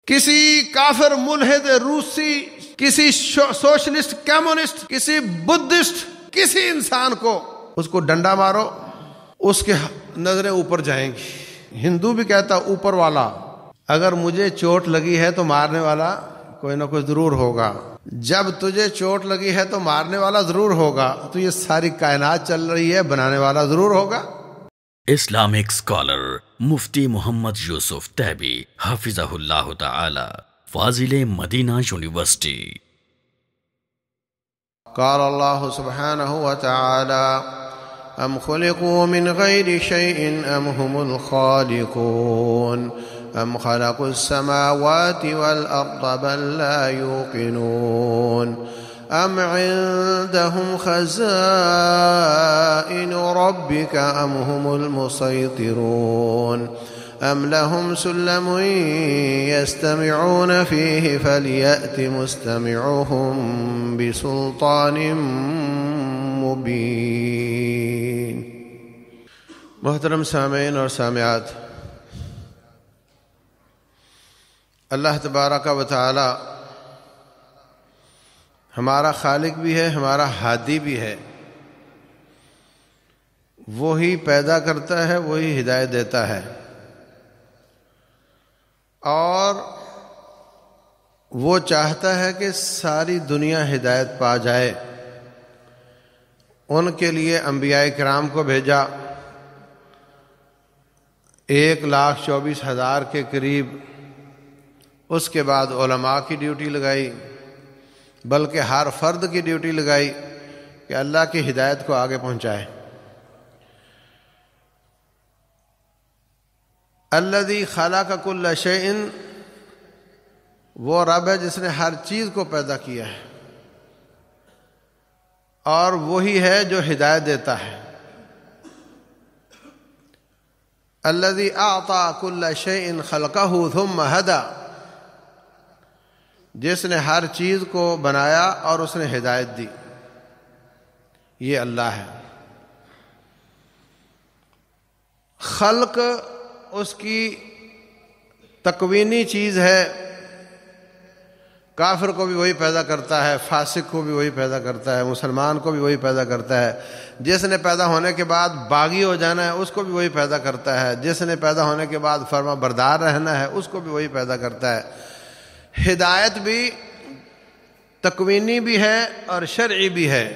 کسی کافر ملحد روسی، کسی سوشلسٹ، کمیونسٹ، کسی بدھسٹ، کسی انسان کو اس کو ڈنڈا مارو، اس کے نظریں اوپر جائیں گی۔ ہندو بھی کہتا اوپر والا، اگر مجھے چوٹ لگی ہے تو مارنے والا کوئی نہ کوئی ضرور ہوگا، جب تجھے چوٹ لگی ہے تو مارنے والا ضرور ہوگا، تو یہ ساری کائنات چل رہی ہے، بنانے والا ضرور ہوگا۔ اسلامک اسکالر مفتی محمد یوسف تیبی حفظہ اللہ تعالی، فاضل مدینہ یونیورسٹی۔ قال اللہ سبحانہ وتعالی ام خلقوا من غیر شیء ام هم الخالقون ام خلقوا السماوات والارض بل لا يوقنون ام عندهم خزائن ربك ام هم المسيطرون ام لهم سلم يستمعون فيه فليأت مستمعهم بسلطان مبين۔ محترم سامعین اور سامعات، اللہ تبارک و تعالی ہمارا خالق بھی ہے، ہمارا ہادی بھی ہے۔ وہی پیدا کرتا ہے، وہی ہدایت دیتا ہے، اور وہ چاہتا ہے کہ ساری دنیا ہدایت پا جائے۔ ان کے لیے انبیاء کرام کو بھیجا، 1,24,000 کے قریب۔ اس کے بعد علماء کی ڈیوٹی لگائی، بلکہ ہر فرد کی ڈیوٹی لگائی کہ اللہ کی ہدایت کو آگے پہنچائے۔ الذی خلق کل شیء، وہ رب ہے جس نے ہر چیز کو پیدا کیا ہے، اور وہی ہے جو ہدایت دیتا ہے۔ الذی اعطى کل شیء خلقہ ثم ہدی، جس نے ہر چیز کو بنایا اور اس نے ہدایت دی، یہ اللہ ہے۔ خلق اس کی تکوینی چیز ہے، کافر کو بھی وہی پیدا کرتا ہے، فاسق کو بھی وہی پیدا کرتا ہے، مسلمان کو بھی وہی پیدا کرتا ہے۔ جس نے پیدا ہونے کے بعد باغی ہو جانا ہے اس کو بھی وہی پیدا کرتا ہے، جس نے پیدا ہونے کے بعد فرما بردار رہنا ہے اس کو بھی وہی پیدا کرتا ہے۔ ہدایت بھی تکوینی بھی ہے اور شرعی بھی ہے۔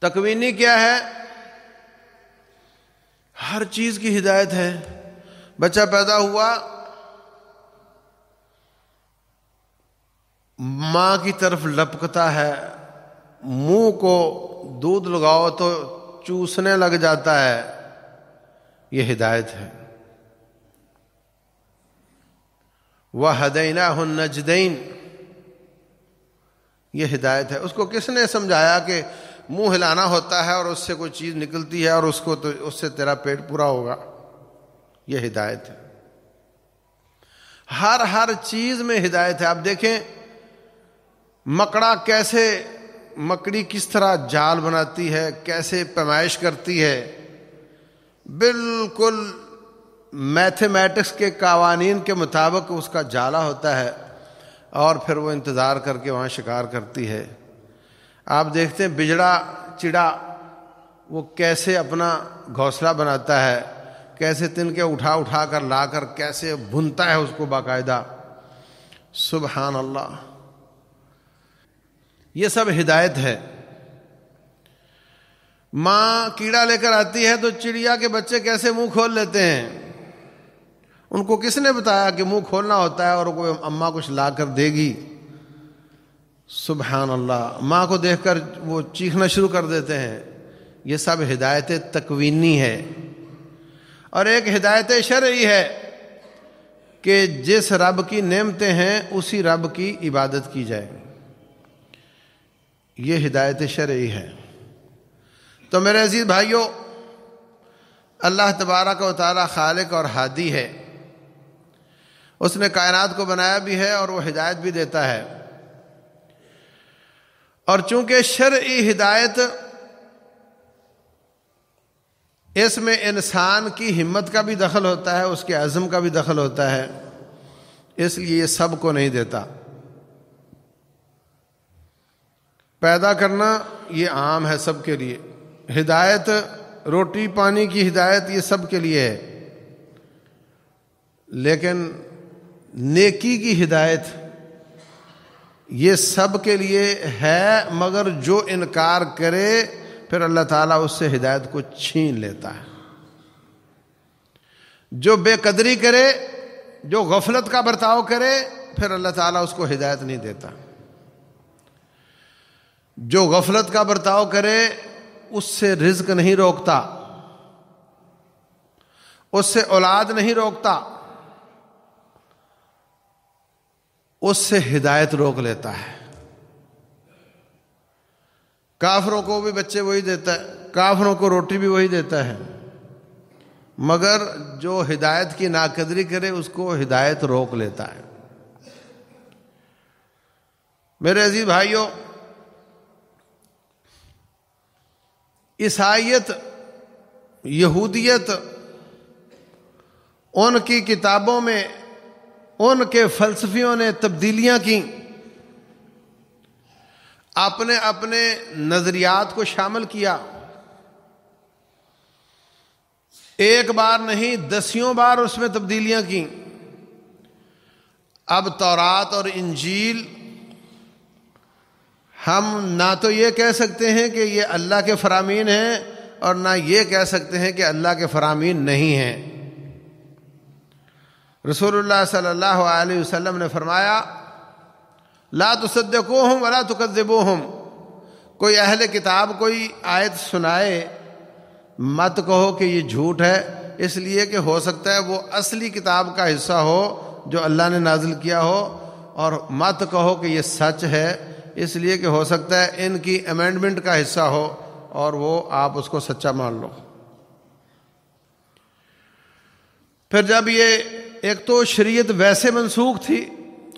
تکوینی کیا ہے؟ ہر چیز کی ہدایت ہے۔ بچہ پیدا ہوا، ماں کی طرف لپکتا ہے، منہ کو دودھ لگاؤ تو چوسنے لگ جاتا ہے، یہ ہدایت ہے۔ وَهَدَيْنَاهُ النَّجْدَيْنِ، یہ ہدایت ہے۔ اس کو کس نے سمجھایا کہ منہ ہلانا ہوتا ہے اور اس سے کوئی چیز نکلتی ہے اور اس سے تیرا پیٹ پورا ہوگا؟ یہ ہدایت ہے۔ ہر چیز میں ہدایت ہے۔ آپ دیکھیں مکڑی کس طرح جال بناتی ہے، کیسے پیمائش کرتی ہے، بالکل میتھمیٹکس کے قوانین کے مطابق اس کا جالا ہوتا ہے، اور پھر وہ انتظار کر کے وہاں شکار کرتی ہے۔ آپ دیکھتے ہیں بجڑا چڑا وہ کیسے اپنا گھونسلہ بناتا ہے، کیسے تنکے اٹھا کر لا کر کیسے بھونتا ہے اس کو باقاعدہ۔ سبحان اللہ، یہ سب ہدایت ہے۔ ماں کیڑا لے کر آتی ہے تو چڑیا کے بچے کیسے منہ کھول لیتے ہیں؟ ان کو کس نے بتایا کہ منہ کھولنا ہوتا ہے اور کوئی اماں کچھ لا کر دے گی؟ سبحان اللہ، ماں کو دیکھ کر وہ چیخنا شروع کر دیتے ہیں۔ یہ سب ہدایت تکوینی ہے۔ اور ایک ہدایت شرعی ہے کہ جس رب کی نعمتیں ہیں اسی رب کی عبادت کی جائے، یہ ہدایت شرعی ہے۔ تو میرے عزیز بھائیوں، اللہ تبارک و تعالی خالق اور ہادی ہے۔ اس نے کائنات کو بنایا بھی ہے اور وہ ہدایت بھی دیتا ہے۔ اور چونکہ شرعی ہدایت اس میں انسان کی ہمت کا بھی دخل ہوتا ہے، اس کے عزم کا بھی دخل ہوتا ہے، اس لیے یہ سب کو نہیں دیتا۔ پیدا کرنا یہ عام ہے سب کے لیے، ہدایت روٹی پانی کی ہدایت یہ سب کے لیے ہے، لیکن نیکی کی ہدایت یہ سب کے لیے ہے، مگر جو انکار کرے پھر اللہ تعالیٰ اس سے ہدایت کو چھین لیتا ہے۔ جو بے قدری کرے، جو غفلت کا برتاؤ کرے، پھر اللہ تعالیٰ اس کو ہدایت نہیں دیتا۔ جو غفلت کا برتاؤ کرے اس سے رزق نہیں روکتا، اس سے اولاد نہیں روکتا، اس سے ہدایت روک لیتا ہے۔ کافروں کو بھی بچے وہی دیتا ہے، کافروں کو روٹی بھی وہی دیتا ہے، مگر جو ہدایت کی ناقدری کرے اس کو ہدایت روک لیتا ہے۔ میرے عزیز بھائیوں، عیسائیت، یہودیت، ان کی کتابوں میں ان کے فلسفیوں نے تبدیلیاں کی، اپنے اپنے نظریات کو شامل کیا، ایک بار نہیں 10 بار اس میں تبدیلیاں کی۔ اب تورات اور انجیل ہم نہ تو یہ کہہ سکتے ہیں کہ یہ اللہ کے فرامین ہیں، اور نہ یہ کہہ سکتے ہیں کہ اللہ کے فرامین نہیں ہیں۔ رسول اللہ صلی اللہ علیہ وسلم نے فرمایا، لا تصدقوہم ولا تکذبوہم، کوئی اہل کتاب کوئی آیت سنائے مت کہو کہ یہ جھوٹ ہے، اس لیے کہ ہو سکتا ہے وہ اصلی کتاب کا حصہ ہو جو اللہ نے نازل کیا ہو، اور مت کہو کہ یہ سچ ہے، اس لیے کہ ہو سکتا ہے ان کی امینڈمنٹ کا حصہ ہو اور وہ آپ اس کو سچا مان لو۔ پھر جب یہ ایک تو شریعت ویسے منسوخ تھی،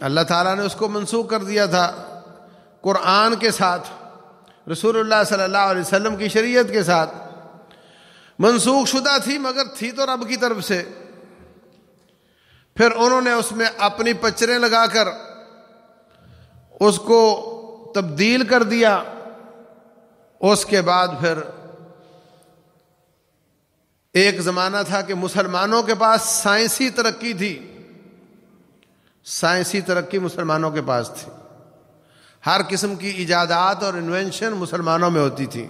اللہ تعالیٰ نے اس کو منسوخ کر دیا تھا قرآن کے ساتھ، رسول اللہ صلی اللہ علیہ وسلم کی شریعت کے ساتھ منسوخ شدہ تھی، مگر تھی تو رب کی طرف سے۔ پھر انہوں نے اس میں اپنی پچریں لگا کر اس کو تبدیل کر دیا۔ اس کے بعد پھر ایک زمانہ تھا کہ مسلمانوں کے پاس سائنسی ترقی تھی، سائنسی ترقی مسلمانوں کے پاس تھی، ہر قسم کی ایجادات اور انوینشن مسلمانوں میں ہوتی تھی،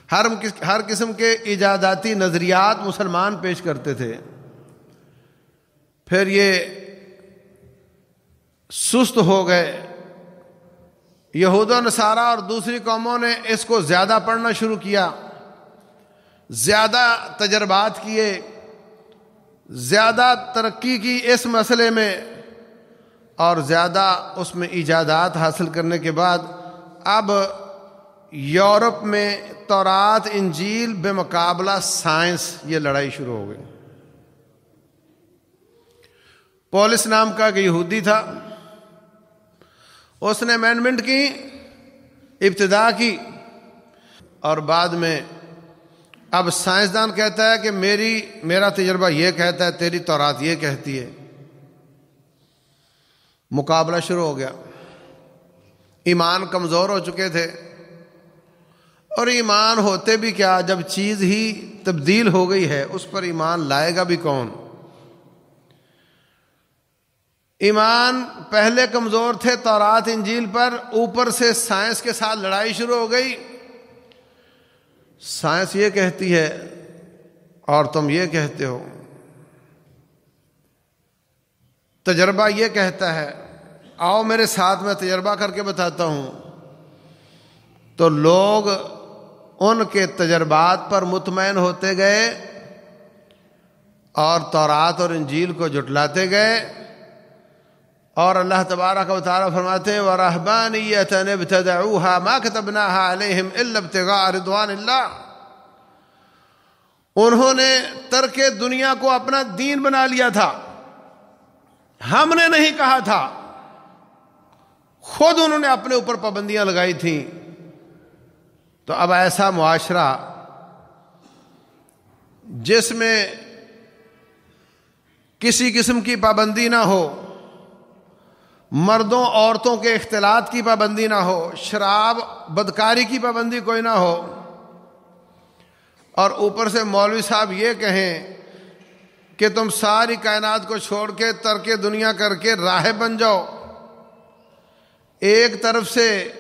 ہر قسم کے ایجاداتی نظریات مسلمان پیش کرتے تھے۔ پھر یہ سست ہو گئے، یہود و نصارہ اور دوسری قوموں نے اس کو زیادہ پڑھنا شروع کیا، زیادہ تجربات کیے، زیادہ ترقی کی اس مسئلے میں، اور زیادہ اس میں ایجادات حاصل کرنے کے بعد اب یورپ میں تورات انجیل بمقابلہ سائنس یہ لڑائی شروع ہو گئی۔ پولس نام کا کہ یہودی تھا، اس نے امینڈمنٹ کی، ابتدا کی، اور بعد میں اب سائنسدان کہتا ہے کہ میرا تجربہ یہ کہتا ہے، تیری تورات یہ کہتی ہے۔ مقابلہ شروع ہو گیا، ایمان کمزور ہو چکے تھے، اور ایمان ہوتے بھی کیا، جب چیز ہی تبدیل ہو گئی ہے اس پر ایمان لائے گا بھی کون؟ ایمان پہلے کمزور تھے تورات انجیل پر، اوپر سے سائنس کے ساتھ لڑائی شروع ہو گئی۔ سائنس یہ کہتی ہے اور تم یہ کہتے ہو، تجربہ یہ کہتا ہے، آؤ میرے ساتھ میں تجربہ کر کے بتاتا ہوں۔ تو لوگ ان کے تجربات پر مطمئن ہوتے گئے اور تورات اور انجیل کو جھٹلاتے گئے، اور اللہ تبارک و تعالیٰ فرماتے ہیں وَرَهْبَانِيَّةً ابْتَدَعُوهَا مَا كَتَبْنَاهَا عَلَيْهِمْ إِلَّا ابْتِغَاءَ رِضْوَانِ اللَّهِ، انہوں نے ترک دنیا کو اپنا دین بنا لیا تھا، ہم نے نہیں کہا تھا، خود انہوں نے اپنے اوپر پابندیاں لگائی تھیں۔ تو اب ایسا معاشرہ جس میں کسی قسم کی پابندی نہ ہو، مردوں عورتوں کے اختلاط کی پابندی نہ ہو، شراب بدکاری کی پابندی کوئی نہ ہو، اور اوپر سے مولوی صاحب یہ کہیں کہ تم ساری کائنات کو چھوڑ کے ترک دنیا کر کے راہب بن جاؤ، ایک طرف سے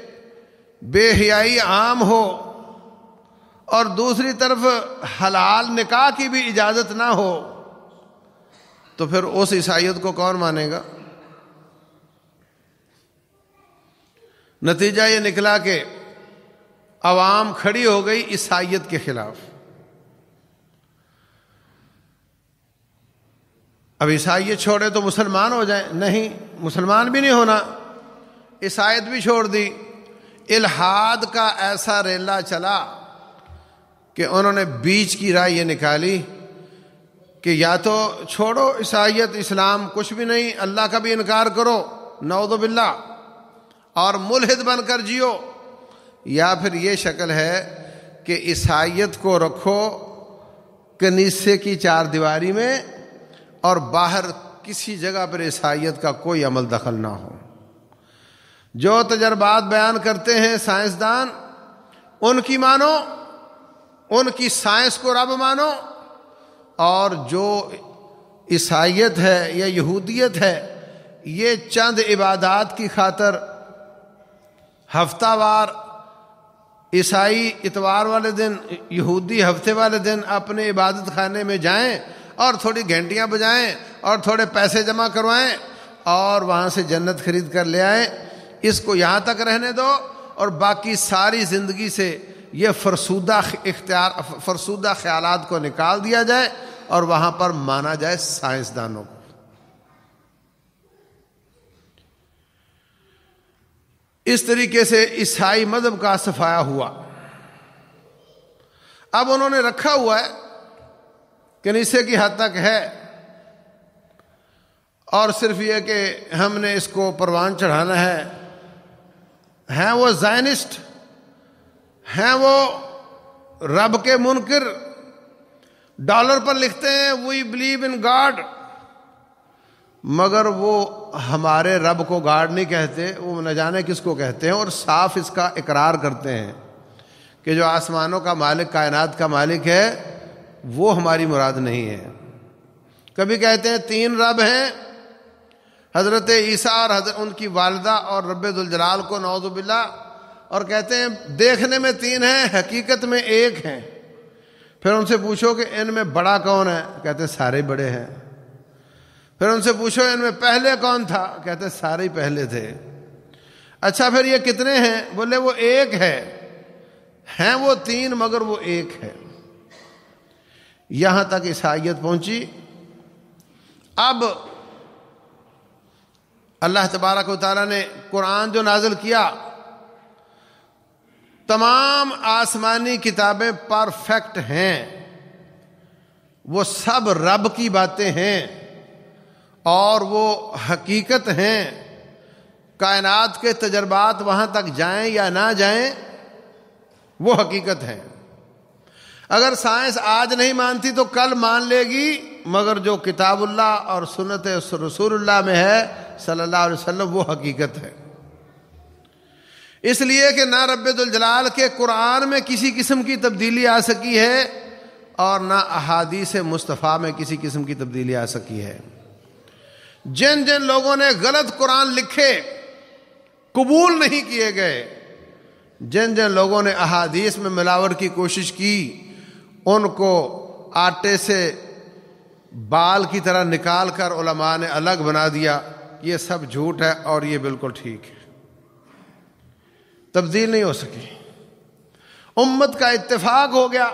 بے حیائی عام ہو اور دوسری طرف حلال نکاح کی بھی اجازت نہ ہو، تو پھر اس عیسائیت کو کون مانے گا؟ نتیجہ یہ نکلا کہ عوام کھڑی ہو گئی عیسائیت کے خلاف۔ اب عیسائیت چھوڑے تو مسلمان ہو جائیں، نہیں، مسلمان بھی نہیں ہونا، عیسائیت بھی چھوڑ دی۔ الحاد کا ایسا ریلا چلا کہ انہوں نے بیچ کی رائے یہ نکالی کہ یا تو چھوڑو عیسائیت، اسلام کچھ بھی نہیں، اللہ کا بھی انکار کرو نعوذ باللہ اور ملحد بن کر جیو، یا پھر یہ شکل ہے کہ عیسائیت کو رکھو کنیسے کی چار دیواری میں اور باہر کسی جگہ پر عیسائیت کا کوئی عمل دخل نہ ہو۔ جو تجربات بیان کرتے ہیں سائنسدان ان کی مانو، ان کی سائنس کو رب مانو، اور جو عیسائیت ہے یا یہودیت ہے یہ چند عبادات کی خاطر ہفتہ وار عیسائی اتوار والے دن، یہودی ہفتے والے دن اپنے عبادت خانے میں جائیں اور تھوڑی گھنٹیاں بجائیں اور تھوڑے پیسے جمع کروائیں اور وہاں سے جنت خرید کر لے آئیں، اس کو یہاں تک رہنے دو، اور باقی ساری زندگی سے یہ فرسودہ خیالات کو نکال دیا جائے اور وہاں پر مانا جائے سائنسدانوں کو۔ اس طریقے سے عیسائی مذہب کا صفایا ہوا۔ اب انہوں نے رکھا ہوا ہے، کنیسے کی حد تک ہے، اور صرف یہ کہ ہم نے اس کو پروان چڑھانا ہے۔ ہیں وہ زائنسٹ، ہیں وہ رب کے منکر، ڈالر پر لکھتے ہیں وی بلیو ان گاڈ، مگر وہ ہمارے رب کو گاڈ نہیں کہتے، وہ نہ جانے کس کو کہتے ہیں، اور صاف اس کا اقرار کرتے ہیں کہ جو آسمانوں کا مالک، کائنات کا مالک ہے، وہ ہماری مراد نہیں ہے۔ کبھی کہتے ہیں 3 رب ہیں، حضرت عیسیٰ اور ان کی والدہ اور رب ذوالجلال کو نعوذ باللہ، اور کہتے ہیں دیکھنے میں 3 ہیں، حقیقت میں 1 ہیں۔ پھر ان سے پوچھو کہ ان میں بڑا کون ہے؟ کہتے ہیں سارے بڑے ہیں۔ پھر ان سے پوچھو ان میں پہلے کون تھا؟ کہتے ہیں سارے پہلے تھے۔ اچھا پھر یہ کتنے ہیں؟ بولے وہ 1 ہے، ہیں وہ 3 مگر وہ 1 ہے۔ یہاں تک عیسائیت پہنچی۔ اب اللہ تبارک و تعالیٰ نے قرآن جو نازل کیا، تمام آسمانی کتابیں پرفیکٹ ہیں، وہ سب رب کی باتیں ہیں اور وہ حقیقت ہیں۔ کائنات کے تجربات وہاں تک جائیں یا نہ جائیں، وہ حقیقت ہے۔ اگر سائنس آج نہیں مانتی تو کل مان لے گی، مگر جو کتاب اللہ اور سنت رسول اللہ میں ہے صلی اللہ علیہ وسلم، وہ حقیقت ہے۔ اس لیے کہ نہ رب ذوالجلال کے قرآن میں کسی قسم کی تبدیلی آ سکی ہے اور نہ احادیث مصطفیٰ میں کسی قسم کی تبدیلی آ سکی ہے۔ جن جن لوگوں نے غلط قرآن لکھے قبول نہیں کیے گئے، جن جن لوگوں نے احادیث میں ملاوٹ کی کوشش کی ان کو آٹے سے بال کی طرح نکال کر علماء نے الگ بنا دیا۔ یہ سب جھوٹ ہے اور یہ بالکل ٹھیک ہے، تبدیل نہیں ہو سکی۔ امت کا اتفاق ہو گیا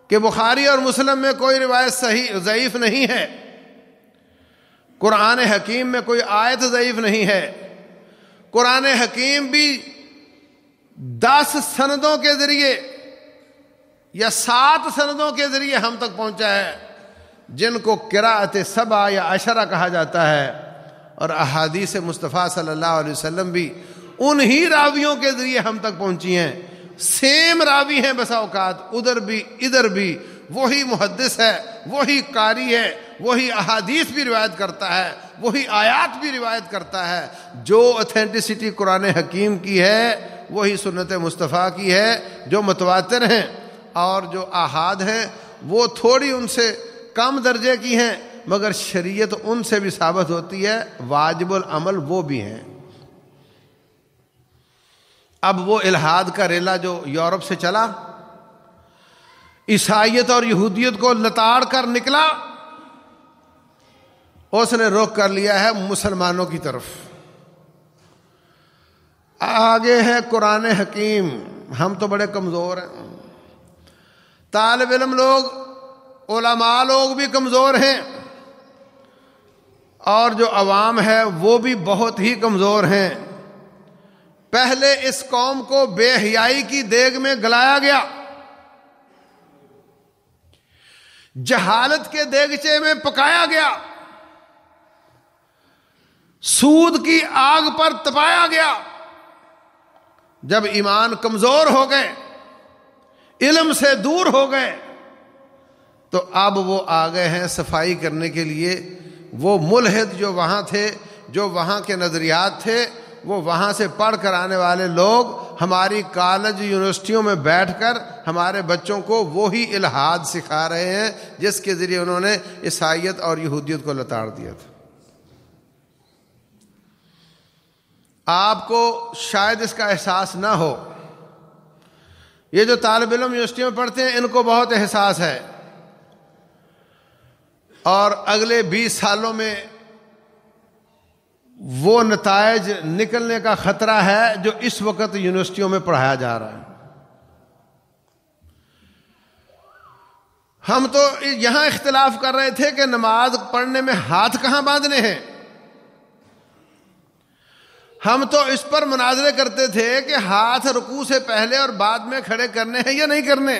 کہ بخاری اور مسلم میں کوئی روایت صحیح ضعیف نہیں ہے، قرآن حکیم میں کوئی آیت ضعیف نہیں ہے۔ قرآن حکیم بھی 10 سندوں کے ذریعے یا 7 سندوں کے ذریعے ہم تک پہنچا ہے، جن کو قراءت 7 یا 10 کہا جاتا ہے، اور احادیث مصطفیٰ صلی اللہ علیہ وسلم بھی انہی راویوں کے ذریعے ہم تک پہنچی ہیں۔ سیم راوی ہیں بسا اوقات، ادھر بھی ادھر بھی، وہی محدث ہے، وہی قاری ہے، وہی احادیث بھی روایت کرتا ہے، وہی آیات بھی روایت کرتا ہے۔ جو اتھینٹسٹی قرآن حکیم کی ہے وہی سنت مصطفیٰ کی ہے۔ جو متواتر ہیں اور جو آحاد ہیں وہ تھوڑی ان سے کم درجے کی ہیں، مگر شریعت ان سے بھی ثابت ہوتی ہے، واجب العمل وہ بھی ہیں۔ اب وہ الحاد کا ریلا جو یورپ سے چلا، عیسائیت اور یہودیت کو لتاڑ کر نکلا، اس نے رخ کر لیا ہے مسلمانوں کی طرف۔ آگے ہے قرآن حکیم۔ ہم تو بڑے کمزور ہیں، طالب علم لوگ، علماء لوگ بھی کمزور ہیں، اور جو عوام ہے وہ بھی بہت ہی کمزور ہیں۔ پہلے اس قوم کو بے حیائی کی دیگ میں گلایا گیا، جہالت کے دیگچے میں پکایا گیا، سود کی آگ پر تپایا گیا۔ جب ایمان کمزور ہو گئے، علم سے دور ہو گئے، تو اب وہ آ گئے ہیں صفائی کرنے کے لیے۔ وہ ملحد جو وہاں تھے، جو وہاں کے نظریات تھے، وہ وہاں سے پڑھ کر آنے والے لوگ ہماری کالج یونیورسٹیوں میں بیٹھ کر ہمارے بچوں کو وہی الحاد سکھا رہے ہیں جس کے ذریعے انہوں نے عیسائیت اور یہودیت کو لتاڑ دیا تھا۔ آپ کو شاید اس کا احساس نہ ہو، یہ جو طالب علم یونیورسٹیوں میں پڑھتے ہیں ان کو بہت احساس ہے، اور اگلے 20 سالوں میں وہ نتائج نکلنے کا خطرہ ہے جو اس وقت یونیورسٹیوں میں پڑھایا جا رہا ہے۔ ہم تو یہاں اختلاف کر رہے تھے کہ نماز پڑھنے میں ہاتھ کہاں باندھنے ہیں، ہم تو اس پر مناظرے کرتے تھے کہ ہاتھ رکوع سے پہلے اور بعد میں کھڑے کرنے ہیں یا نہیں کرنے۔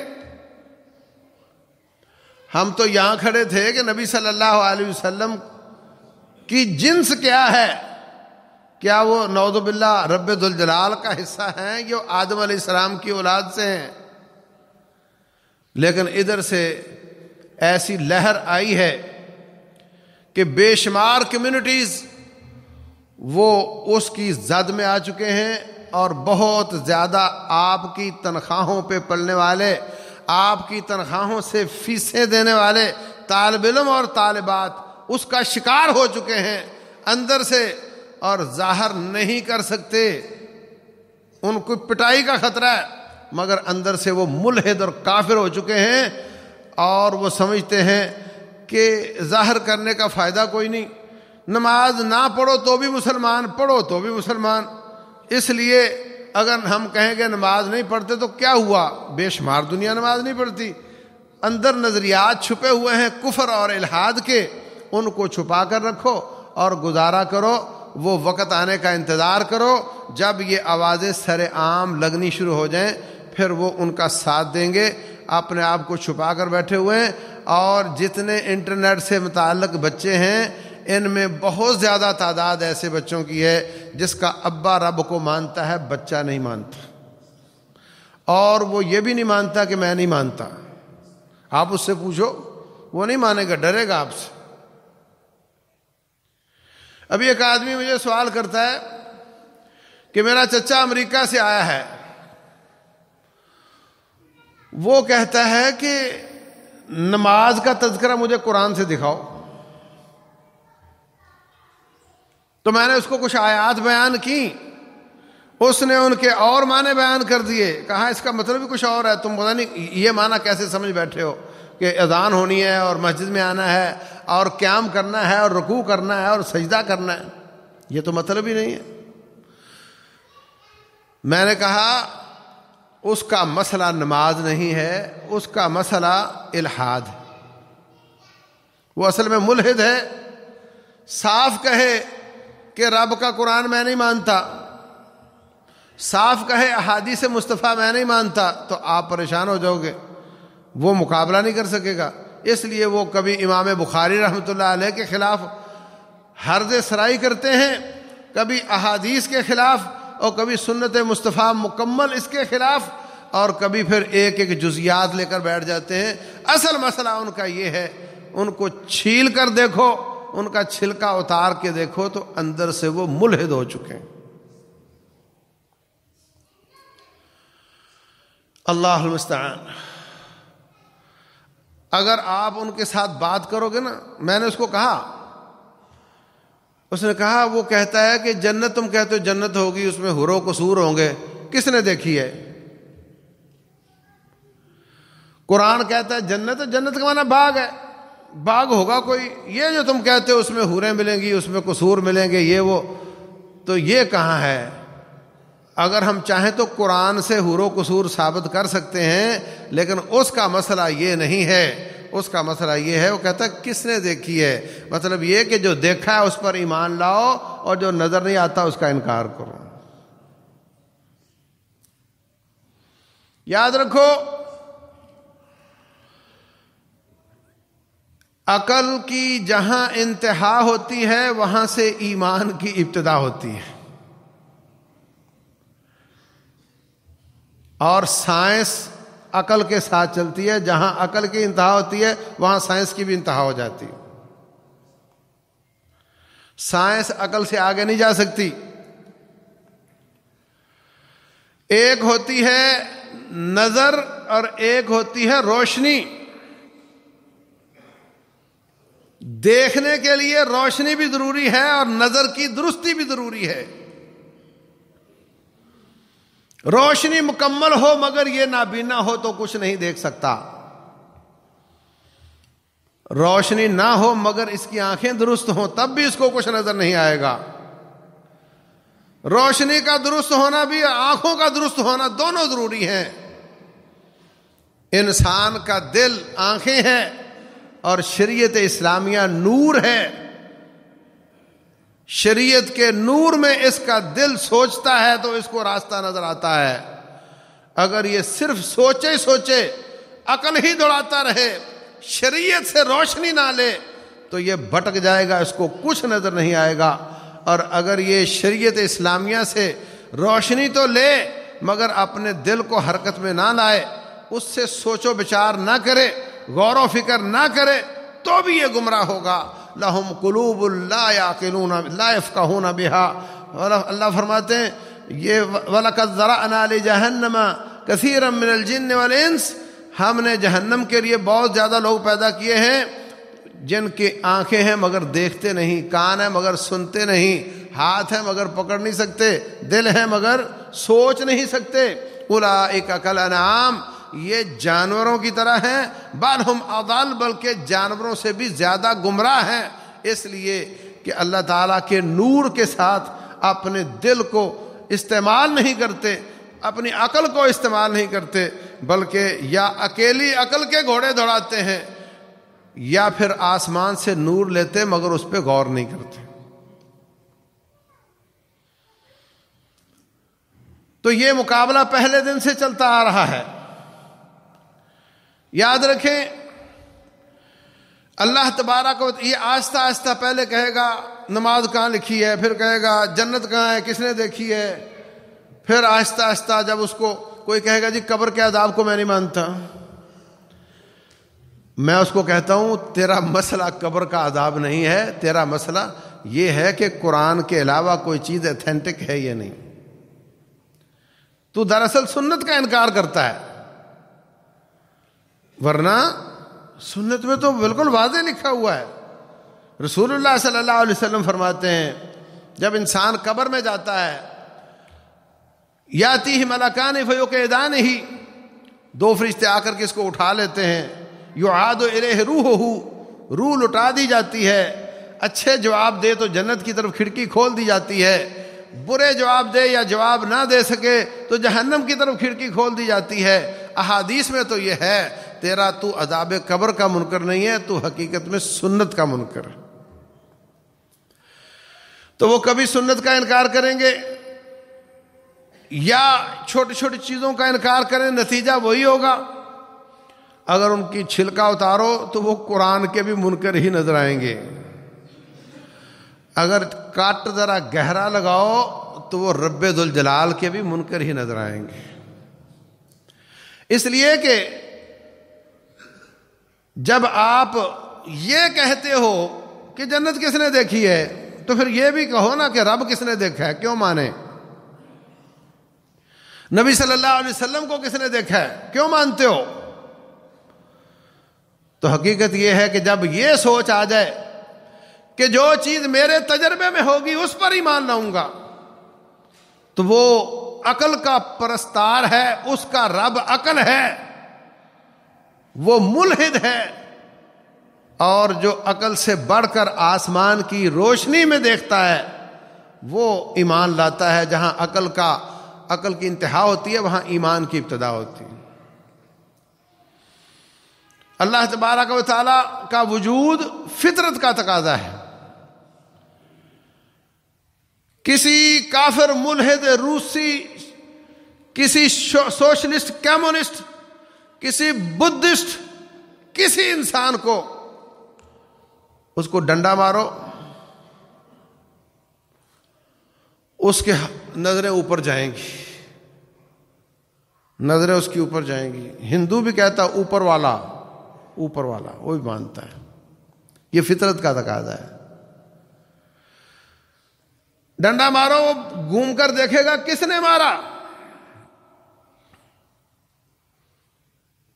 ہم تو یہاں کھڑے تھے کہ نبی صلی اللہ علیہ وسلم کی جنس کیا ہے، کیا وہ نعوذ باللہ رب ذوالجلال کا حصہ ہیں، یہ آدم علیہ السلام کی اولاد سے ہیں۔ لیکن ادھر سے ایسی لہر آئی ہے کہ بے شمار کمیونٹیز وہ اس کی زد میں آ چکے ہیں، اور بہت زیادہ آپ کی تنخواہوں پہ پلنے والے، آپ کی تنخواہوں سے فیسیں دینے والے طالب علم اور طالبات اس کا شکار ہو چکے ہیں اندر سے، اور ظاہر نہیں کر سکتے، ان کو پٹائی کا خطرہ ہے، مگر اندر سے وہ ملحد اور کافر ہو چکے ہیں، اور وہ سمجھتے ہیں کہ ظاہر کرنے کا فائدہ کوئی نہیں، نماز نہ پڑھو تو بھی مسلمان، پڑھو تو بھی مسلمان۔ اس لیے اگر ہم کہیں گے نماز نہیں پڑھتے تو کیا ہوا، بے شمار دنیا نماز نہیں پڑھتی، اندر نظریات چھپے ہوئے ہیں کفر اور الحاد کے، ان کو چھپا کر رکھو اور گزارا کرو، وہ وقت آنے کا انتظار کرو جب یہ آوازیں سر عام لگنی شروع ہو جائیں، پھر وہ ان کا ساتھ دیں گے۔ اپنے آپ کو چھپا کر بیٹھے ہوئے ہیں، اور جتنے انٹرنیٹ سے متعلق بچے ہیں ان میں بہت زیادہ تعداد ایسے بچوں کی ہے جس کا ابا رب کو مانتا ہے، بچہ نہیں مانتا، اور وہ یہ بھی نہیں مانتا کہ میں نہیں مانتا۔ آپ اس سے پوچھو، وہ نہیں مانے گا، ڈرے گا آپ سے۔ ابھی ایک آدمی مجھے سوال کرتا ہے کہ میرا چچا امریکہ سے آیا ہے، وہ کہتا ہے کہ نماز کا تذکرہ مجھے قرآن سے دکھاؤ۔ تو میں نے اس کو کچھ آیات بیان کی، اس نے ان کے اور معنی بیان کر دیے، کہا اس کا مطلب بھی کچھ اور ہے، تم پتہ نہیں یہ معنی کیسے سمجھ بیٹھے ہو کہ اذان ہونی ہے اور مسجد میں آنا ہے اور قیام کرنا ہے اور رکوع کرنا ہے اور سجدہ کرنا ہے، یہ تو مطلب ہی نہیں ہے۔ میں نے کہا اس کا مسئلہ نماز نہیں ہے، اس کا مسئلہ الحاد ہے، وہ اصل میں ملحد ہے۔ صاف کہے کہ رب کا قرآن میں نہیں مانتا، صاف کہے احادیث مصطفیٰ میں نہیں مانتا، تو آپ پریشان ہو جاؤ گے، وہ مقابلہ نہیں کر سکے گا۔ اس لیے وہ کبھی امام بخاری رحمۃ اللہ علیہ کے خلاف حرز سرائی کرتے ہیں، کبھی احادیث کے خلاف، اور کبھی سنت مصطفیٰ مکمل اس کے خلاف، اور کبھی پھر ایک ایک جزیات لے کر بیٹھ جاتے ہیں۔ اصل مسئلہ ان کا یہ ہے، ان کو چھیل کر دیکھو، ان کا چھلکا اتار کے دیکھو تو اندر سے وہ ملحد ہو چکے ہیں۔ اللہ المستعان۔ اگر آپ ان کے ساتھ بات کرو گے نا، میں نے اس کو کہا، اس نے کہا وہ کہتا ہے کہ جنت، تم کہتے ہو جنت ہوگی، اس میں حور و قصور ہوں گے، کس نے دیکھی ہے؟ قرآن کہتا ہے جنت، جنت کا معنی باغ ہے، باغ ہوگا کوئی، یہ جو تم کہتے ہو اس میں حوریں ملیں گی، اس میں قصور ملیں گے، یہ وہ، تو یہ کہاں ہے؟ اگر ہم چاہیں تو قرآن سے حور و قصور ثابت کر سکتے ہیں، لیکن اس کا مسئلہ یہ نہیں ہے، اس کا مسئلہ یہ ہے، وہ کہتا ہے کس نے دیکھی ہے؟ مطلب یہ کہ جو دیکھا ہے اس پر ایمان لاؤ، اور جو نظر نہیں آتا اس کا انکار کرو۔ یاد رکھو، عقل کی جہاں انتہا ہوتی ہے وہاں سے ایمان کی ابتدا ہوتی ہے، اور سائنس عقل کے ساتھ چلتی ہے، جہاں عقل کی انتہا ہوتی ہے وہاں سائنس کی بھی انتہا ہو جاتی ہے۔ سائنس عقل سے آگے نہیں جا سکتی۔ ایک ہوتی ہے نظر اور ایک ہوتی ہے روشنی۔ دیکھنے کے لیے روشنی بھی ضروری ہے اور نظر کی درستی بھی ضروری ہے۔ روشنی مکمل ہو مگر یہ نابینا ہو تو کچھ نہیں دیکھ سکتا، روشنی نہ ہو مگر اس کی آنکھیں درست ہوں تب بھی اس کو کچھ نظر نہیں آئے گا۔ روشنی کا درست ہونا بھی آنکھوں کا درست ہونا دونوں ضروری ہیں۔ انسان کا دل آنکھیں ہیں اور شریعت اسلامیہ نور ہے، شریعت کے نور میں اس کا دل سوچتا ہے تو اس کو راستہ نظر آتا ہے۔ اگر یہ صرف سوچے سوچے عقل ہی دوڑاتا رہے، شریعت سے روشنی نہ لے تو یہ بھٹک جائے گا، اس کو کچھ نظر نہیں آئے گا۔ اور اگر یہ شریعت اسلامیہ سے روشنی تو لے مگر اپنے دل کو حرکت میں نہ لائے، اس سے سوچ و بچار نہ کرے، غور و فکر نہ کرے، تو بھی یہ گمراہ ہوگا۔ لہم قلوب لا یعقلون لا یفقہون بہا۔ اللہ فرماتے ہیں یہ وَلَقَدْ ذَرَأْنَا لِجَهَنَّمَ كَثِيرًا مِنَ الْجِنِّ وَالْإِنسِ، ہم نے جہنم کے لیے بہت زیادہ لوگ پیدا کیے ہیں جن کی آنکھیں ہیں مگر دیکھتے نہیں، کان ہیں مگر سنتے نہیں، ہاتھ ہیں مگر پکڑ نہیں سکتے، دل ہیں مگر سوچ نہیں سکتے۔ اولئک کالانعام، یہ جانوروں کی طرح ہیں، بل ہم اضل، بلکہ جانوروں سے بھی زیادہ گمراہ ہیں۔ اس لیے کہ اللہ تعالیٰ کے نور کے ساتھ اپنے دل کو استعمال نہیں کرتے، اپنی عقل کو استعمال نہیں کرتے، بلکہ یا اکیلی عقل کے گھوڑے دوڑاتے ہیں یا پھر آسمان سے نور لیتے مگر اس پہ غور نہیں کرتے۔ تو یہ مقابلہ پہلے دن سے چلتا آ رہا ہے۔ یاد رکھیں، اللہ تبارک و یہ آہستہ آہستہ پہلے کہے گا نماز کہاں لکھی ہے، پھر کہے گا جنت کہاں ہے، کس نے دیکھی ہے، پھر آہستہ آہستہ جب اس کو کوئی کہے گا جی قبر کے عذاب کو میں نہیں مانتا، میں اس کو کہتا ہوں تیرا مسئلہ قبر کا عذاب نہیں ہے، تیرا مسئلہ یہ ہے کہ قرآن کے علاوہ کوئی چیز ایتھینٹک ہے یا نہیں۔ تو دراصل سنت کا انکار کرتا ہے، ورنہ سنت میں تو بالکل واضح لکھا ہوا ہے۔ رسول اللہ صلی اللہ علیہ وسلم فرماتے ہیں جب انسان قبر میں جاتا ہے، یاتیہ ملکان فیقعدانہ، دو فرشتے آ کر کے اس کو اٹھا لیتے ہیں، یعاد الیہ روحہ، روح لٹا دی جاتی ہے، اچھے جواب دے تو جنت کی طرف کھڑکی کھول دی جاتی ہے، برے جواب دے یا جواب نہ دے سکے تو جہنم کی طرف کھڑکی کھول دی جاتی ہے۔ احادیث میں تو یہ ہے تیرا تو عذاب قبر کا منکر نہیں ہے، تو حقیقت میں سنت کا منکر ہے۔ تو وہ کبھی سنت کا انکار کریں گے یا چھوٹی چھوٹی چیزوں کا انکار کریں، نتیجہ وہی ہوگا۔ اگر ان کی چھلکا اتارو تو وہ قرآن کے بھی منکر ہی نظر آئیں گے، اگر کاٹ ذرا گہرا لگاؤ تو وہ رب ذوالجلال کے بھی منکر ہی نظر آئیں گے۔ اس لیے کہ جب آپ یہ کہتے ہو کہ جنت کس نے دیکھی ہے تو پھر یہ بھی کہو نا کہ رب کس نے دیکھا ہے، کیوں مانے؟ نبی صلی اللہ علیہ وسلم کو کس نے دیکھا ہے، کیوں مانتے ہو؟ تو حقیقت یہ ہے کہ جب یہ سوچ آ جائے کہ جو چیز میرے تجربے میں ہوگی اس پر ایمان لاؤں گا، تو وہ عقل کا پرستار ہے، اس کا رب عقل ہے، وہ ملحد ہے، اور جو عقل سے بڑھ کر آسمان کی روشنی میں دیکھتا ہے وہ ایمان لاتا ہے۔ جہاں عقل کی انتہا ہوتی ہے وہاں ایمان کی ابتدا ہوتی ہے۔ اللہ تبارک و تعالی کا وجود فطرت کا تقاضا ہے۔ کسی کافر، ملحد، روسی، کسی سوشلسٹ، کمیونسٹ، کسی بدھسٹ، کسی انسان کو اس کو ڈنڈا مارو، اس کے نظریں اوپر جائیں گی، نظریں اس کی اوپر جائیں گی۔ ہندو بھی کہتا اوپر والا، اوپر والا، وہ بھی مانتا ہے۔ یہ فطرت کا تقاضا ہے۔ ڈنڈا مارو، وہ گھوم کر دیکھے گا کس نے مارا۔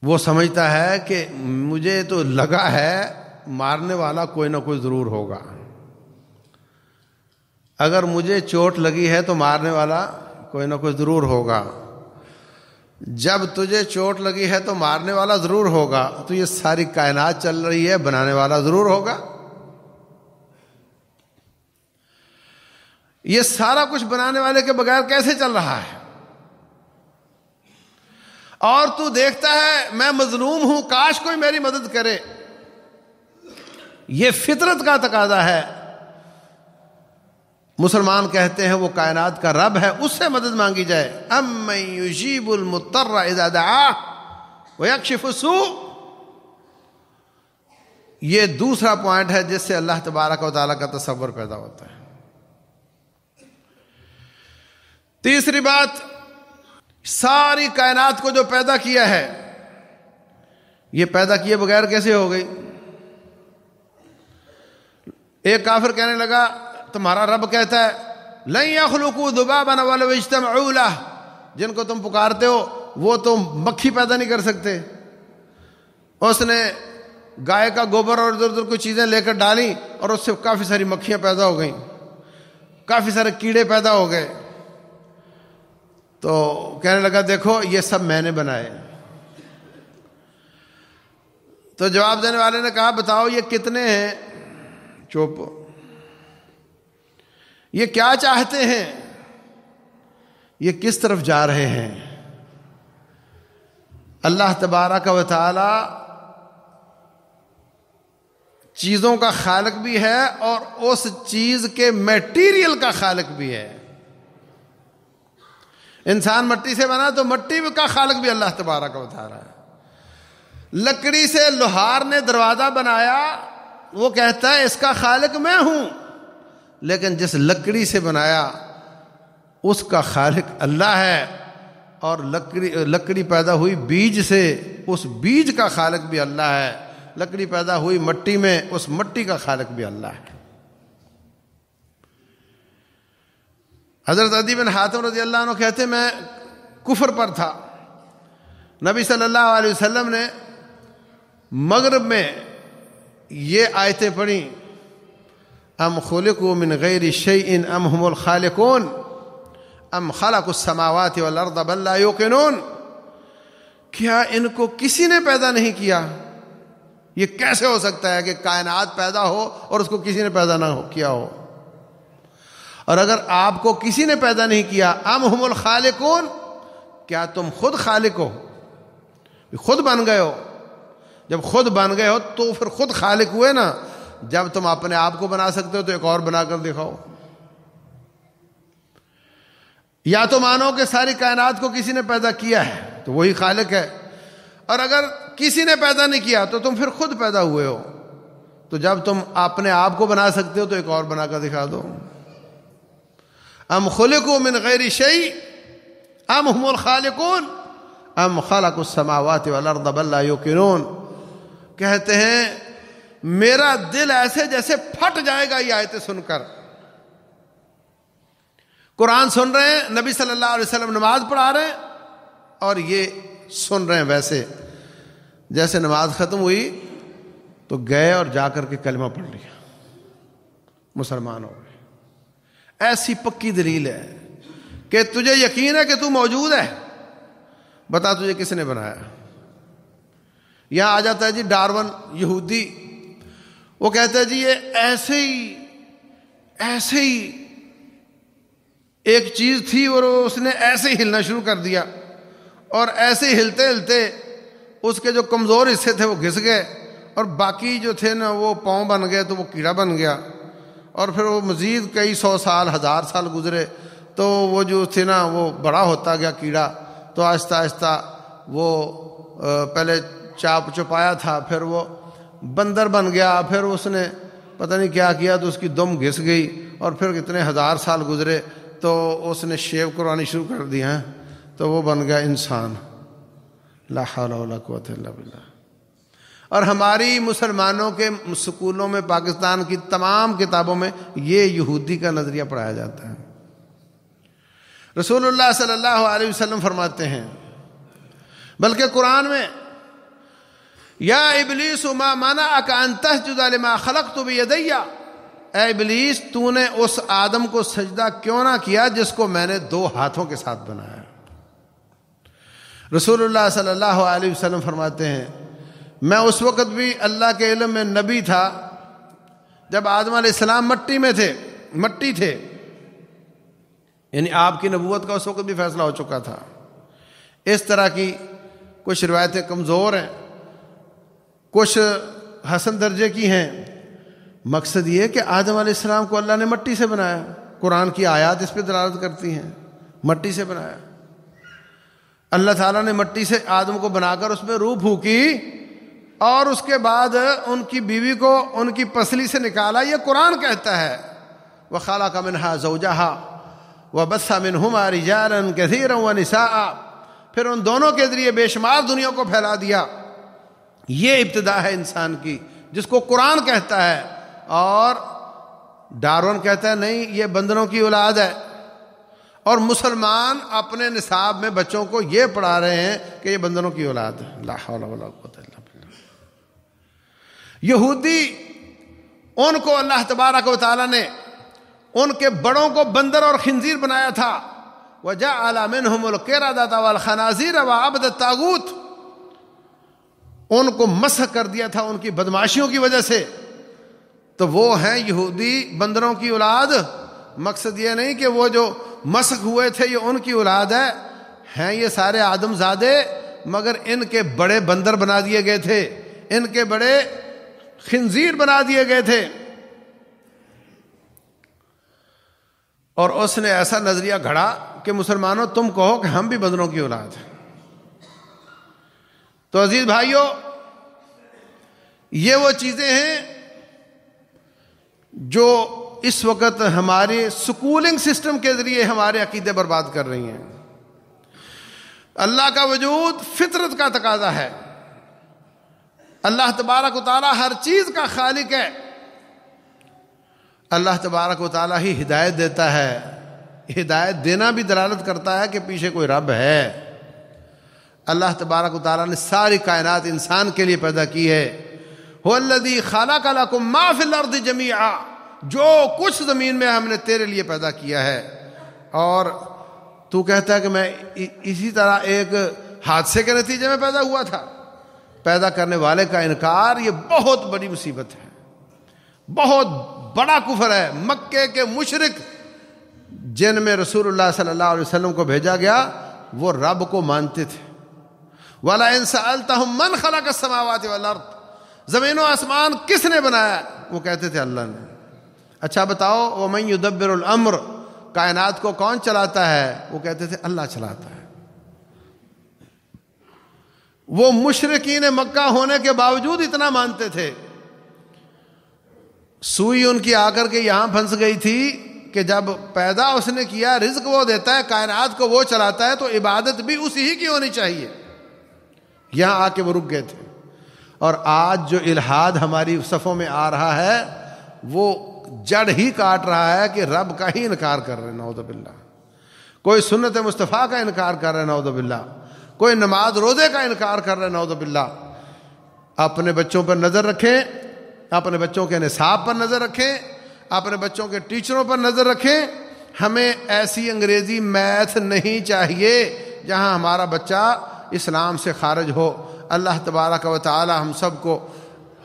وہ سمجھتا ہے کہ مجھے تو لگا ہے مارنے والا کوئی نہ کوئی ضرور ہوگا، اگر مجھے چوٹ لگی ہے تو مارنے والا کوئی نہ کوئی ضرور ہوگا۔ جب تجھے چوٹ لگی ہے تو مارنے والا ضرور ہوگا، تو یہ ساری کائنات چل رہی ہے، بنانے والا ضرور ہوگا۔ یہ سارا کچھ بنانے والے کے بغیر کیسے چل رہا ہے؟ اور تو دیکھتا ہے میں مظلوم ہوں، کاش کوئی میری مدد کرے۔ یہ فطرت کا تقاضا ہے۔ مسلمان کہتے ہیں وہ کائنات کا رب ہے، اس سے مدد مانگی جائے۔ امن یجیب المضطر اذا دعاہ ویکشف السوء، یہ دوسرا پوائنٹ ہے جس سے اللہ تبارک و تعالیٰ کا تصور پیدا ہوتا ہے۔ تیسری بات، ساری کائنات کو جو پیدا کیا ہے، یہ پیدا کیے بغیر کیسے ہو گئی؟ ایک کافر کہنے لگا تمہارا رب کہتا ہے لن یخلقوا ذبابا ولو اجتمعوا لہ، جن کو تم پکارتے ہو وہ تو مکھی پیدا نہیں کر سکتے۔ اس نے گائے کا گوبر اور ادھر ادھر کوئی چیزیں لے کر ڈالیں اور اس سے کافی ساری مکھیاں پیدا ہو گئیں، کافی سارے کیڑے پیدا ہو گئے۔ تو کہنے لگا دیکھو یہ سب میں نے بنائے۔ تو جواب دینے والے نے کہا بتاؤ یہ کتنے ہیں؟ چپ، یہ کیا چاہتے ہیں؟ یہ کس طرف جا رہے ہیں؟ اللہ تبارک و تعالی چیزوں کا خالق بھی ہے اور اس چیز کے میٹیریل کا خالق بھی ہے۔ انسان مٹی سے بنا تو مٹی کا خالق بھی اللہ تبارک و تعالی ہے۔ لکڑی سے لوہار نے دروازہ بنایا، وہ کہتا ہے اس کا خالق میں ہوں، لیکن جس لکڑی سے بنایا اس کا خالق اللہ ہے، اور لکڑی پیدا ہوئی بیج سے، اس بیج کا خالق بھی اللہ ہے۔ لکڑی پیدا ہوئی مٹی میں، اس مٹی کا خالق بھی اللہ ہے۔ حضرت عدی بن حاتم رضی اللہ عنہ کہتے میں کفر پر تھا، نبی صلی اللہ علیہ وسلم نے مغرب میں یہ آیتیں پڑھیں ام خلقوا من غیر شیء ام هم الخالقون ام خلقوا السماوات والارض بل لا یوقنون، کیا ان کو کسی نے پیدا نہیں کیا؟ یہ کیسے ہو سکتا ہے کہ کائنات پیدا ہو اور اس کو کسی نے پیدا نہ کیا ہو؟ اور اگر آپ کو کسی نے پیدا نہیں کیا، ام هم الخالقون، کیا تم خود خالق ہو؟ خود بن گئے ہو؟ جب خود بن گئے ہو تو پھر خود خالق ہوئے نا۔ جب تم اپنے آپ کو بنا سکتے ہو تو ایک اور بنا کر دکھاؤ۔ یا تو مانو کہ ساری کائنات کو کسی نے پیدا کیا ہے تو وہی خالق ہے، اور اگر کسی نے پیدا نہیں کیا تو تم پھر خود پیدا ہوئے ہو۔ تو جب تم اپنے آپ کو بنا سکتے ہو تو ایک اور بنا کر دکھا دو۔ ام خلقوا من غیر شیء ام هم الخالقون ام خلقوا السماوات والارض بل لا یوقنون، کہتے ہیں میرا دل ایسے جیسے پھٹ جائے گا یہ آیتیں سن کر. قرآن سن رہے ہیں, نبی صلی اللہ علیہ وسلم نماز پڑھا رہے ہیں, اور یہ سن رہے ہیں ویسے جیسے نماز ختم ہوئی تو گئے اور جا کر کے کلمہ پڑھ لیا, مسلمان ہو گئے. ایسی پکی دلیل ہے کہ تجھے یقین ہے کہ تو موجود ہے, بتا تجھے کس نے بنایا. یہاں آ جاتا ہے جی ڈارون یہودی, وہ کہتا ہے جی یہ ایسے ہی ایک چیز تھی اور اس نے ایسے ہی ہلنا شروع کر دیا, اور ایسے ہی ہلتے ہلتے اس کے جو کمزور حصے تھے وہ گھس گئے, اور باقی جو تھے نا وہ پاؤں بن گئے تو وہ کیڑا بن گیا, اور پھر وہ مزید کئی 100 سال 1000 سال گزرے تو وہ جو تھے نا وہ بڑا ہوتا گیا کیڑا, تو آہستہ آہستہ وہ پہلے چاپ چپایا تھا, پھر وہ بندر بن گیا, پھر اس نے پتہ نہیں کیا کیا تو اس کی دم گھس گئی, اور پھر کتنے 1000 سال گزرے تو اس نے شیو کروانی شروع کر دی ہیں تو وہ بن گیا انسان. لا حول ولا قوت الا باللہ. اور ہماری مسلمانوں کے سکولوں میں, پاکستان کی تمام کتابوں میں یہ یہودی کا نظریہ پڑھایا جاتا ہے. رسول اللہ صلی اللہ علیہ وسلم فرماتے ہیں, بلکہ قرآن میں یا ابلیس ما منعک ان تسجد لما خلقت بیدی, اے ابلیس تو نے اس آدم کو سجدہ کیوں نہ کیا جس کو میں نے 2 ہاتھوں کے ساتھ بنایا. رسول اللہ صلی اللہ علیہ وسلم فرماتے ہیں میں اس وقت بھی اللہ کے علم میں نبی تھا جب آدم علیہ السلام مٹی تھے, یعنی آپ کی نبوت کا اس وقت بھی فیصلہ ہو چکا تھا. اس طرح کی کچھ روایتیں کمزور ہیں, کچھ حسن درجے کی ہیں. مقصد یہ کہ آدم علیہ السلام کو اللہ نے مٹی سے بنایا, قرآن کی آیات اس پہ دلالت کرتی ہیں, مٹی سے بنایا. اللہ تعالیٰ نے مٹی سے آدم کو بنا کر اس میں روح پھونکی, اور اس کے بعد ان کی بیوی کو ان کی پسلی سے نکالا. یہ قرآن کہتا ہے وَخَلَقَ مِنْهَا زَوْجَهَا وَبَثَّ مِنْهُمَا رِجَالًا كَثِيرًا وَنِسَاءً, پھر ان دونوں کے ذریعے بے شمار دنیا کو پھیلا دیا. یہ ابتدا ہے انسان کی جس کو قرآن کہتا ہے, اور ڈارون کہتا ہے نہیں یہ بندروں کی اولاد ہے. اور مسلمان اپنے نصاب میں بچوں کو یہ پڑھا رہے ہیں کہ یہ بندروں کی اولاد ہے. لا حول ولا قوت الا باللہ. یہودی ان کو اللہ تبارک و تعالی نے ان کے بڑوں کو بندر اور خنزیر بنایا تھا. وَجَعَلَ مِنْهُمُ الْقِرَدَةَ وَالْخَنَازِيرَ وَعَبْدَ الطَّاغُوتِ, ان کو مسخ کر دیا تھا ان کی بدماشیوں کی وجہ سے. تو وہ ہیں یہودی بندروں کی اولاد. مقصد یہ نہیں کہ وہ جو مسخ ہوئے تھے یہ ان کی اولاد ہیں یہ سارے آدم زادے, مگر ان کے بڑے بندر بنا دیے گئے تھے, ان کے بڑے خنزیر بنا دیے گئے تھے. اور اس نے ایسا نظریہ گھڑا کہ مسلمانوں تم کہو کہ ہم بھی بندروں کی اولاد ہیں. تو عزیز بھائیوں, یہ وہ چیزیں ہیں جو اس وقت ہمارے سکولنگ سسٹم کے ذریعے ہمارے عقیدے برباد کر رہی ہیں. اللہ کا وجود فطرت کا تقاضا ہے. اللہ تبارک و تعالی ہر چیز کا خالق ہے. اللہ تبارک و تعالی ہی ہدایت دیتا ہے. ہدایت دینا بھی دلالت کرتا ہے کہ پیچھے کوئی رب ہے. اللہ تبارک و تعالی نے ساری کائنات انسان کے لیے پیدا کی ہے. هو الذی خلق لکم ما فی الارض جمیعا, جو کچھ زمین میں ہم نے تیرے لیے پیدا کیا ہے. اور تو کہتا ہے کہ میں اسی طرح ایک حادثے کے نتیجے میں پیدا ہوا تھا. پیدا کرنے والے کا انکار یہ بہت بڑی مصیبت ہے, بہت بڑا کفر ہے. مکے کے مشرک جن میں رسول اللہ صلی اللہ علیہ وسلم کو بھیجا گیا وہ رب کو مانتے تھے. وَلَئِن سَأَلْتَهُم مَّنْ خَلَقَ السَّمَاوَاتِ وَالْأَرْضِ, زمین و آسمان کس نے بنایا؟ وہ کہتے تھے اللہ نے. اچھا بتاؤ وَمَن يُدَبِّرُ الْأَمْرَ, کائنات کو کون چلاتا ہے؟ وہ کہتے تھے اللہ چلاتا ہے. وہ مشرکین مکہ ہونے کے باوجود اتنا مانتے تھے. سوئی ان کی آ کر کے یہاں پھنس گئی تھی کہ جب پیدا اس نے کیا, رزق وہ دیتا ہے, کائنات کو وہ چلاتا ہے, تو عبادت بھی اسی ہی کی ہونی چاہیے. یہاں آ کے وہ رک گئے تھے. اور آج جو الحاد ہماری صفوں میں آ رہا ہے وہ جڑ ہی کاٹ رہا ہے کہ رب کا ہی انکار کر رہے ہیں، نعوذ باللہ. کوئی سنت مصطفیٰ کا انکار کر رہے ہیں، نعوذ باللہ. کوئی نماز روزے کا انکار کر رہے ہیں، نعوذ باللہ. اپنے بچوں پر نظر رکھیں، اپنے بچوں کے نصاب پر نظر رکھیں، اپنے بچوں کے ٹیچروں پر نظر رکھیں. ہمیں ایسی انگریزی میتھ نہیں چاہیے جہاں ہمارا بچہ اسلام سے خارج ہو. اللہ تبارک و تعالی ہم سب کو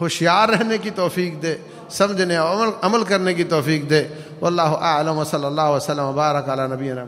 ہوشیار رہنے کی توفیق دے، سمجھنے اور عمل کرنے کی توفیق دے. واللہ اعلم، صلی اللہ وسلم وبارک علی نبینا.